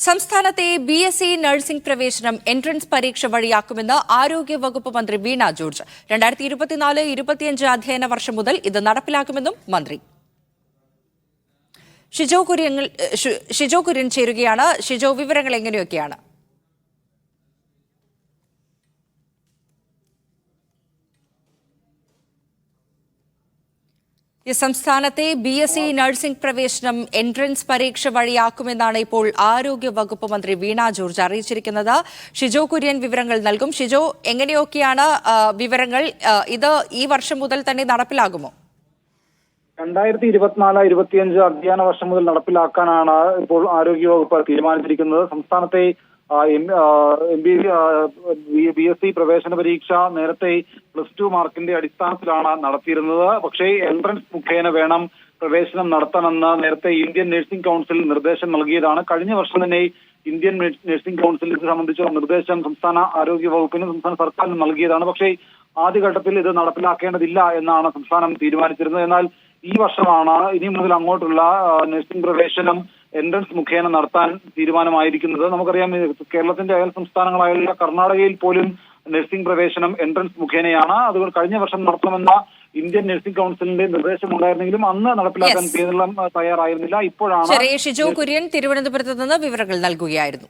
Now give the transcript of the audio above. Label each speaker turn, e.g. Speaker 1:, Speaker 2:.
Speaker 1: സംസ്ഥാനത്തെ BSc nursing പ്രവേശനം entrance പരീക്ഷ വഴിയാക്കുമെന്ന് ആരോഗ്യ വകുപ്പ് മന്ത്രി വീണ ജോർജ്. 2024-25 അധ്യയന വർഷം മുതൽ ഇത് നടപ്പിലാക്കുമെന്നും മന്ത്രി. ഷിജോ കുര്യൻ ചേരുകയാണ്. ഷിജോ, വിവരങ്ങൾ എങ്ങനെയൊക്കെയാണ്? സംസ്ഥാനത്തെ BSc നഴ്സിംഗ് പ്രവേശനം എൻട്രൻസ് പരീക്ഷ വഴിയാക്കുമെന്നാണ് ഇപ്പോൾ ആരോഗ്യ വകുപ്പ് മന്ത്രി വീണ ജോർജ് അറിയിച്ചിരിക്കുന്നത്. ഷിജോ കുര്യൻ വിവരങ്ങൾ നൽകും. ഷിജോ, എങ്ങനെയൊക്കെയാണ് വിവരങ്ങൾ? ഇത് ഈ വർഷം മുതൽ തന്നെ നടപ്പിലാകുമോ?
Speaker 2: 2024-25 അധ്യയന വർഷം മുതൽ നടപ്പിലാക്കാനാണ് ഇപ്പോൾ ആരോഗ്യവകുപ്പ് തീരുമാനിച്ചിരിക്കുന്നത്. സംസ്ഥാനത്തെ BSc പ്രവേശന പരീക്ഷ നേരത്തെ +2 മാർക്കിന്റെ അടിസ്ഥാനത്തിലാണ് നടത്തിയിരുന്നത്. പക്ഷേ എൻട്രൻസ് മുഖേന വേണം പ്രവേശനം നടത്തണമെന്ന് നേരത്തെ ഇന്ത്യൻ നഴ്സിംഗ് കൗൺസിൽ നിർദ്ദേശം നൽകിയതാണ്. കഴിഞ്ഞ വർഷം തന്നെ ഇന്ത്യൻ നഴ്സിംഗ് കൗൺസിൽ ഇത് സംബന്ധിച്ചുള്ള നിർദ്ദേശം സംസ്ഥാന ആരോഗ്യ വകുപ്പിനും സംസ്ഥാന സർക്കാരിനും നൽകിയതാണ്. പക്ഷേ ആദ്യഘട്ടത്തിൽ ഇത് നടപ്പിലാക്കേണ്ടതില്ല എന്നാണ് സംസ്ഥാനം തീരുമാനിച്ചിരുന്നത്. എന്നാൽ ഈ വർഷമാണ് ഇനി മുതൽ അങ്ങോട്ടുള്ള നഴ്സിംഗ് പ്രവേശനം എൻട്രൻസ് മുഖേന നടത്താൻ തീരുമാനമായിരിക്കുന്നത്. നമുക്കറിയാം, കേരളത്തിന്റെ അയൽ സംസ്ഥാനങ്ങളായുള്ള കർണാടകയിൽ പോലും നഴ്സിംഗ് പ്രവേശനം എൻട്രൻസ് മുഖേനയാണ്. അതുകൊണ്ട് കഴിഞ്ഞ വർഷം നടത്തണമെന്ന ഇന്ത്യൻ നഴ്സിംഗ് കൗൺസിലിന്റെ നിർദ്ദേശമുണ്ടായിരുന്നെങ്കിലും അന്ന് നടപ്പിലാക്കാൻ കേരളം തയ്യാറായിരുന്നില്ല. ഇപ്പോഴാണ്
Speaker 1: ഷിജോ കുര്യൻ തിരുവനന്തപുരത്ത് നിന്ന് വിവരങ്ങൾ നൽകുകയായിരുന്നു.